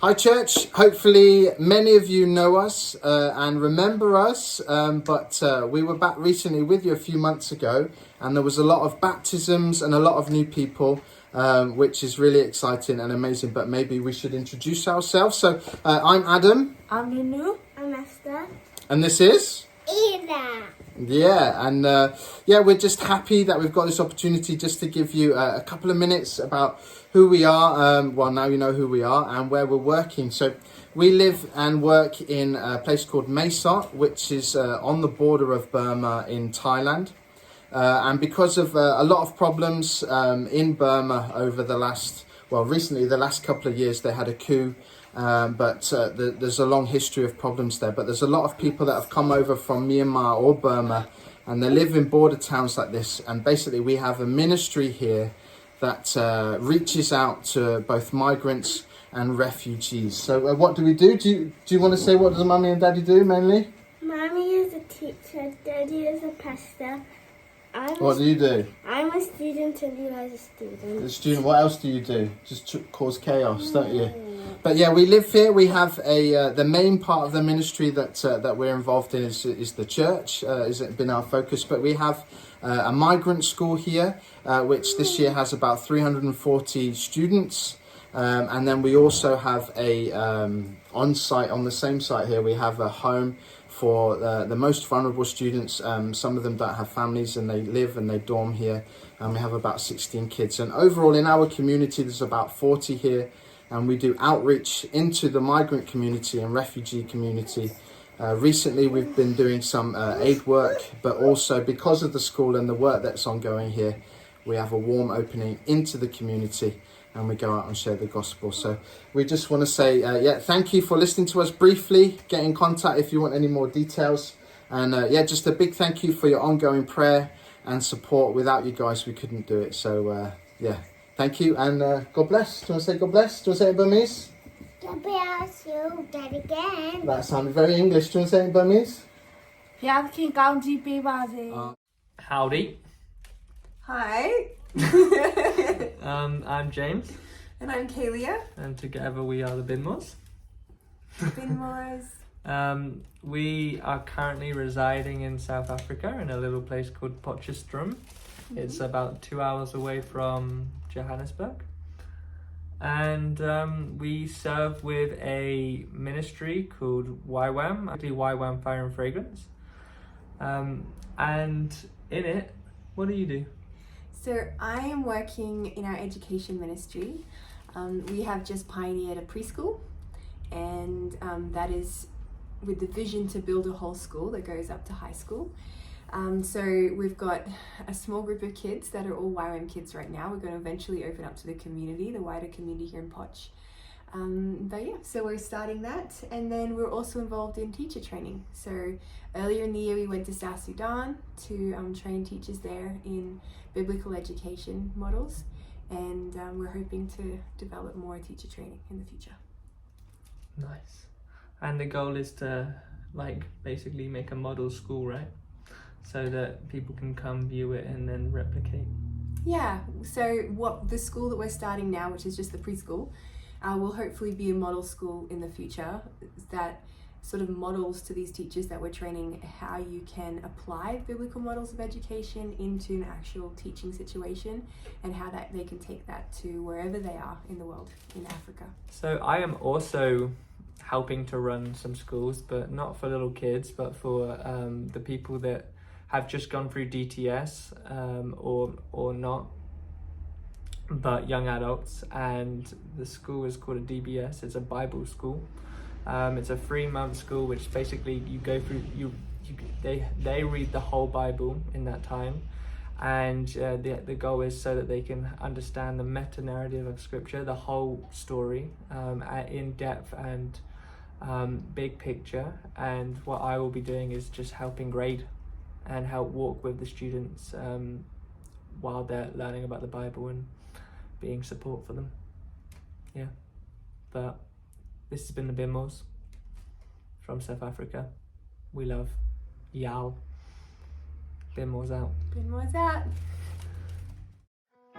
Hi church, hopefully many of you know us and remember us, but we were back recently with you a few months ago and there was a lot of baptisms and a lot of new people, which is really exciting and amazing, but maybe we should introduce ourselves. So I'm Adam. I'm Nunu. I'm Esther. And this is? Ida. Yeah, and we're just happy that we've got this opportunity just to give you a couple of minutes about who we are. Well, now you know who we are and where we're working. So we live and work in a place called Mesa, which is on the border of Burma in Thailand. And because of a lot of problems in Burma over recently, the last couple of years, they had a coup. There's a long history of problems there. But there's a lot of people that have come over from Myanmar or Burma and they live in border towns like this. And basically we have a ministry here that reaches out to both migrants and refugees. So what do we do? Do you want to say what does Mummy and Daddy do mainly? Mommy is a teacher, Daddy is a pastor. What do you do? I'm a student and you are a student. A student, what else do you do? Just cause chaos, don't you? But yeah, we live here. We have the main part of the ministry that we're involved in is the church. Has been our focus. But we have a migrant school here, which this year has about 340 students. And then we also have a on the same site here, we have a home for the most vulnerable students. Some of them don't have families and they live and they dorm here. And we have about 16 kids. And overall in our community, there's about 40 here. And we do outreach into the migrant community and refugee community. Recently, we've been doing some aid work, but also because of the school and the work that's ongoing here, we have a warm opening into the community and we go out and share the gospel. So we just want to say, thank you for listening to us briefly. Get in contact if you want any more details. And just a big thank you for your ongoing prayer and support. Without you guys, we couldn't do it. So, thank you and God bless. Do you want to say God bless? Do you want to say it in Burmese? God bless you, Daddy again. That sounded very English. Do you want to say it in Burmese? Howdy. Hi. I'm James, And I'm Kalia. and together we are the Binmores. Binmores. We are currently residing in South Africa in a little place called Potchefstroom. It's about 2 hours away from Johannesburg. And we serve with a ministry called YWAM, actually YWAM Fire and Fragrance. And in it, what do you do? So I am working in our education ministry. We have just pioneered a preschool, and that is with the vision to build a whole school that goes up to high school. So we've got a small group of kids that are all YWAM kids right now. We're going to eventually open up to the community, the wider community here in Potch. So we're starting that, and then we're also involved in teacher training. So earlier in the year we went to South Sudan to train teachers there in biblical education models, and we're hoping to develop more teacher training in the future. Nice. And the goal is to basically make a model school, right? So that people can come view it and then replicate. Yeah, so what the school that we're starting now, which is just the preschool, will hopefully be a model school in the future that sort of models to these teachers that we're training how you can apply biblical models of education into an actual teaching situation and how that they can take that to wherever they are in the world, in Africa. So I am also helping to run some schools, but not for little kids, but for the people that have just gone through DTS or not, but young adults. And the school is called a DBS. It's a Bible school. It's a 3-month school, which basically you go through. They read the whole Bible in that time, and the goal is so that they can understand the meta narrative of Scripture, the whole story, in depth and big picture. And what I will be doing is just helping grade and help walk with the students while they're learning about the Bible and being support for them. Yeah, but this has been the Binmores from South Africa. We love y'all. Binmores out. Binmores out.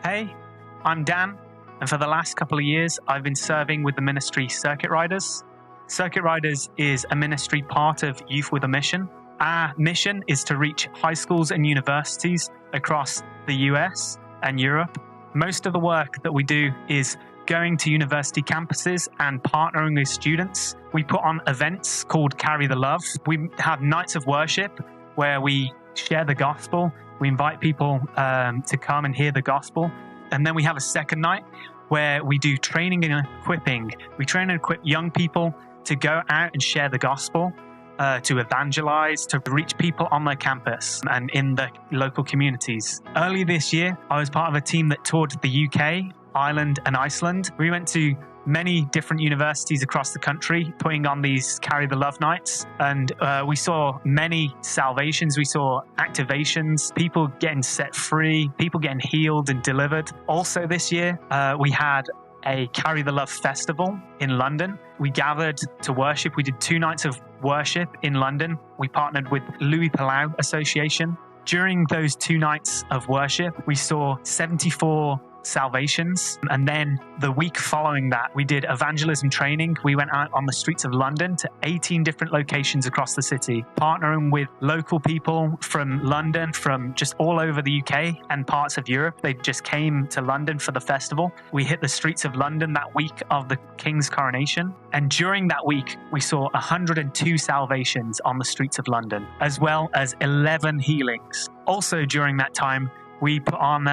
Hey, I'm Dan. And for the last couple of years, I've been serving with the ministry Circuit Riders. Circuit Riders is a ministry part of Youth with a Mission. Our mission is to reach high schools and universities across the US and Europe. Most of the work that we do is going to university campuses and partnering with students. We put on events called Carry the Love. We have nights of worship where we share the gospel. We invite people to come and hear the gospel. And then we have a second night where we do training and equipping. We train and equip young people to go out and share the gospel, to evangelize, to reach people on their campus and in the local communities. Early this year, I was part of a team that toured the UK, Ireland, and Iceland. We went to many different universities across the country putting on these Carry the Love nights, and we saw many salvations, we saw activations, people getting set free, people getting healed and delivered. Also this year, we had a Carry the Love festival in London. We gathered to worship. We did 2 nights of worship in London. We partnered with Louis Palau Association. During those 2 nights of worship, we saw 74 salvations. And then the week following that, we did evangelism training. We went out on the streets of London to 18 different locations across the city, partnering with local people from London, from just all over the UK and parts of Europe. They just came to London for the festival. We hit the streets of London that week of the King's coronation. And during that week, we saw 102 salvations on the streets of London, as well as 11 healings. Also during that time, we put on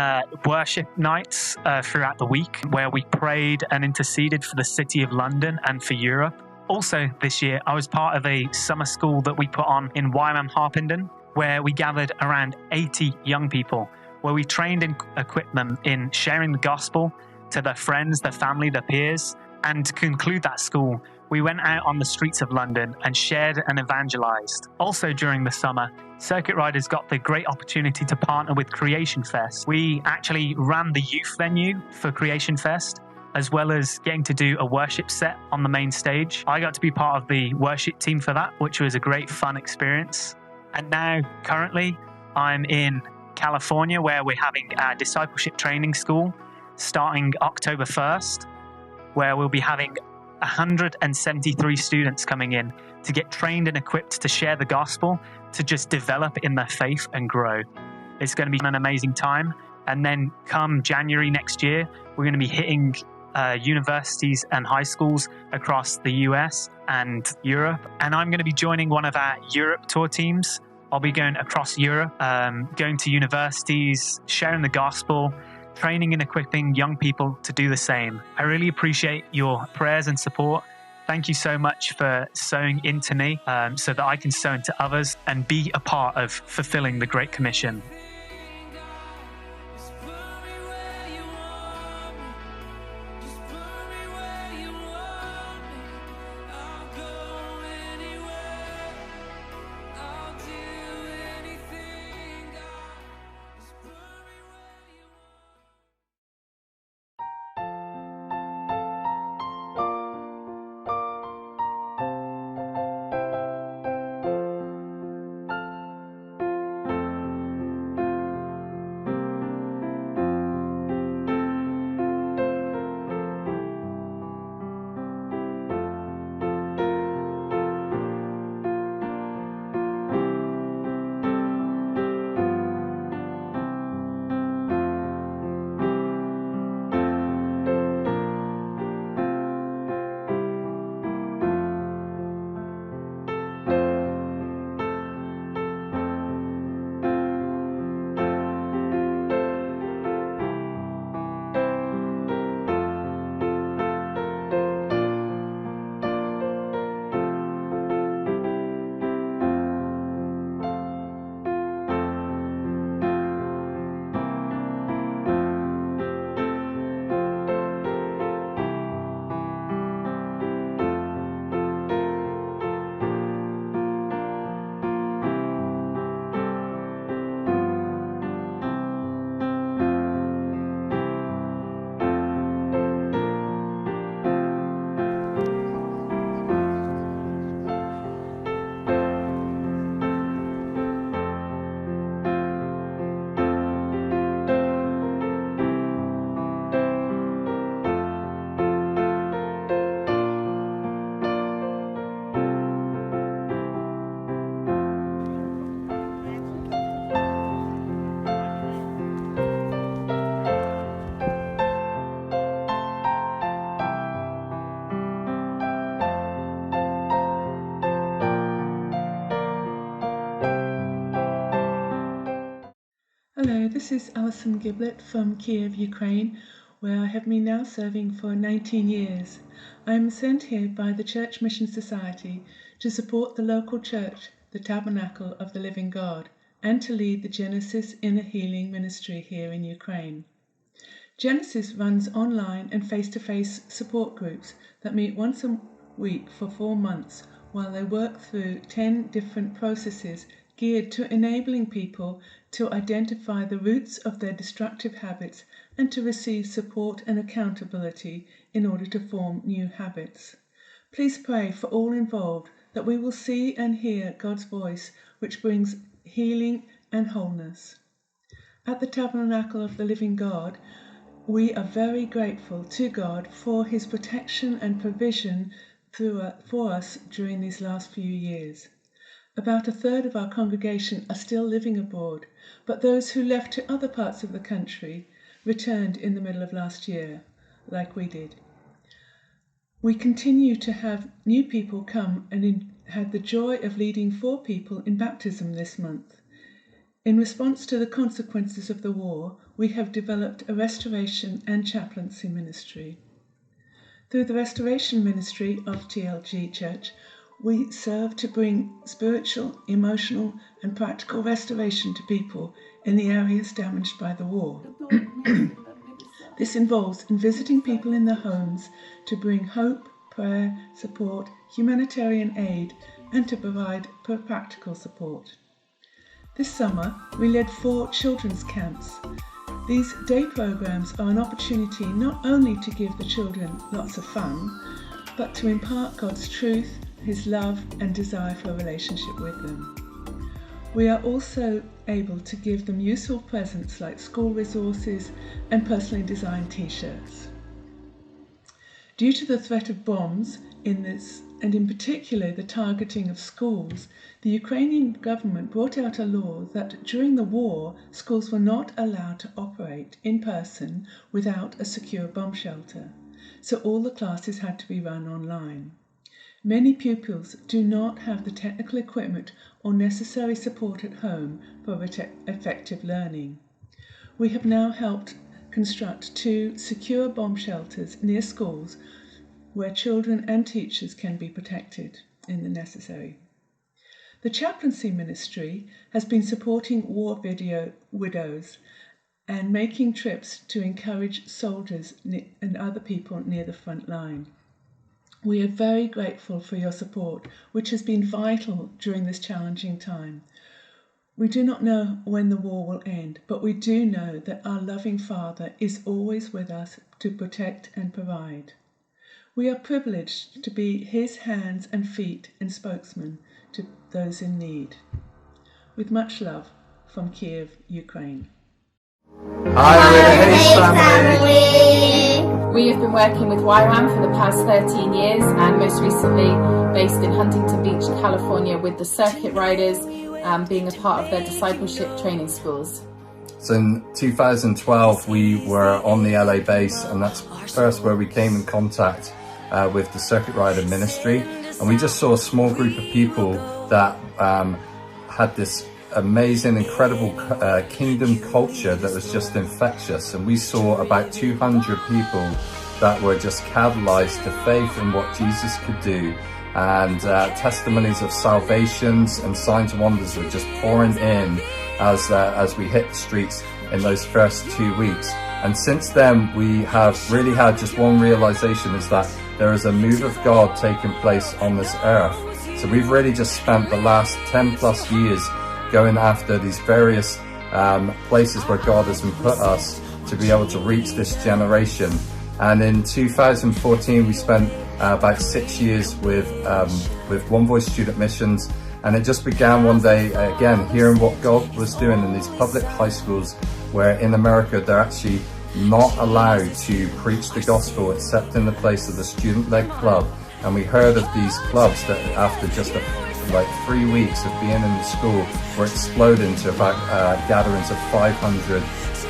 worship nights throughout the week where we prayed and interceded for the city of London and for Europe. Also this year, I was part of a summer school that we put on in Wyman Harpenden, where we gathered around 80 young people, where we trained and equipped them in sharing the gospel to their friends, their family, their peers. And to conclude that school, we went out on the streets of London and shared and evangelized. Also during the summer, Circuit Riders got the great opportunity to partner with Creation Fest. We actually ran the youth venue for Creation Fest, as well as getting to do a worship set on the main stage. I got to be part of the worship team for that, which was a great fun experience. And now, currently, I'm in California, where we're having a discipleship training school starting October 1st, where we'll be having 173 students coming in to get trained and equipped to share the gospel, to just develop in their faith and grow. It's going to be an amazing time. And then come January next year, we're going to be hitting universities and high schools across the US and Europe. And I'm going to be joining one of our Europe tour teams. I'll be going across Europe, going to universities, sharing the gospel, training and equipping young people to do the same. I really appreciate your prayers and support. Thank you so much for sowing into me so that I can sow into others and be a part of fulfilling the Great Commission. this is Alison Giblet from Kiev, Ukraine, where I have been now serving for 19 years. I am sent here by the Church Mission Society to support the local church, the Tabernacle of the Living God, and to lead the Genesis Inner Healing Ministry here in Ukraine. Genesis runs online and face-to-face support groups that meet once a week for 4 months while they work through 10 different processes geared to enabling people to identify the roots of their destructive habits and to receive support and accountability in order to form new habits. Please pray for all involved that we will see and hear God's voice, which brings healing and wholeness. At the Tabernacle of the Living God, we are very grateful to God for his protection and provision for us during these last few years. About a third of our congregation are still living abroad, but those who left to other parts of the country returned in the middle of last year, like we did. We continue to have new people come and had the joy of leading 4 people in baptism this month. In response to the consequences of the war, we have developed a restoration and chaplaincy ministry. Through the restoration ministry of TLG Church, we serve to bring spiritual, emotional, and practical restoration to people in the areas damaged by the war. This involves in visiting people in their homes to bring hope, prayer, support, humanitarian aid, and to provide practical support. This summer, we led 4 children's camps. These day programs are an opportunity not only to give the children lots of fun, but to impart God's truth, his love and desire for a relationship with them. We are also able to give them useful presents like school resources and personally designed t-shirts. Due to the threat of bombs in this, and in particular the targeting of schools, the Ukrainian government brought out a law that during the war, schools were not allowed to operate in person without a secure bomb shelter, so all the classes had to be run online. Many pupils do not have the technical equipment or necessary support at home for effective learning. We have now helped construct 2 secure bomb shelters near schools where children and teachers can be protected in the necessary. The chaplaincy ministry has been supporting war widows and making trips to encourage soldiers and other people near the front line. We are very grateful for your support, which has been vital during this challenging time. We do not know when the war will end, but we do know that our loving Father is always with us to protect and provide. We are privileged to be his hands and feet and spokesman to those in need. With much love from Kiev, Ukraine. Hi, Hayes family. We have been working with YWAM for the past 13 years and most recently based in Huntington Beach, California with the Circuit Riders, being a part of their discipleship training schools. So in 2012 we were on the LA base, and that's first where we came in contact with the Circuit Rider ministry, and we just saw a small group of people that had this amazing, incredible kingdom culture that was just infectious, and we saw about 200 people that were just catalyzed to faith in what Jesus could do, and testimonies of salvations and signs and wonders were just pouring in as we hit the streets in those first 2 weeks. And since then we have really had just one realization, is that there is a move of God taking place on this earth. So we've really just spent the last 10 plus years going after these various places where God has put us to be able to reach this generation. And in 2014 we spent about 6 years with One Voice Student Missions, and it just began one day, again, hearing what God was doing in these public high schools where in America they're actually not allowed to preach the gospel except in the place of the student-led club. And we heard of these clubs that after just like 3 weeks of being in the school were exploding to about gatherings of 500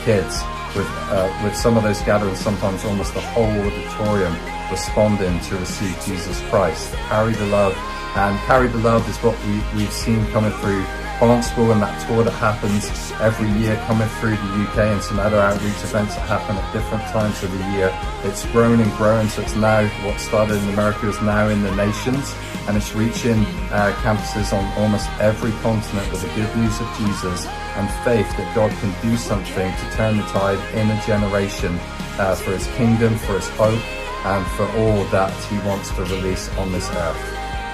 kids, with some of those gatherings sometimes almost the whole auditorium responding to receive Jesus Christ. Carry the love, and carry the love is what we've seen coming through Barnstable and that tour that happens every year coming through the UK, and some other outreach events that happen at different times of the year. It's grown and grown, so it's now, what started in America is now in the nations, and it's reaching campuses on almost every continent with the good news of Jesus and faith that God can do something to turn the tide in a generation for his kingdom, for his hope, and for all that he wants to release on this earth.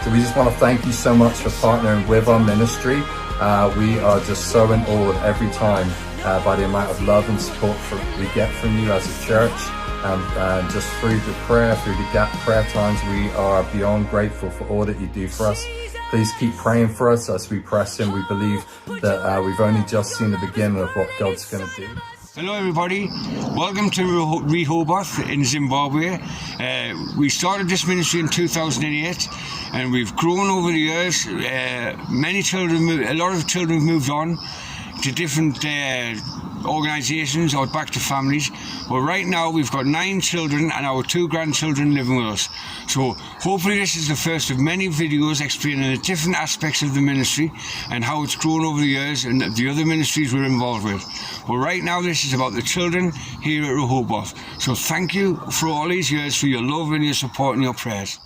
So we just want to thank you so much for partnering with our ministry. We are just so in awe every time by the amount of love and support we get from you as a church. And just through the prayer, through the gap prayer times, we are beyond grateful for all that you do for us. Please keep praying for us as we press in. We believe that we've only just seen the beginning of what God's going to do. Hello everybody, welcome to Rehoboth in Zimbabwe. We started this ministry in 2008 and we've grown over the years. A lot of children have moved on to different organisations or back to families. But right now we've got 9 children and our 2 grandchildren living with us. So hopefully this is the first of many videos explaining the different aspects of the ministry and how it's grown over the years and the other ministries we're involved with. But right now this is about the children here at Rehoboth. So thank you for all these years for your love and your support and your prayers.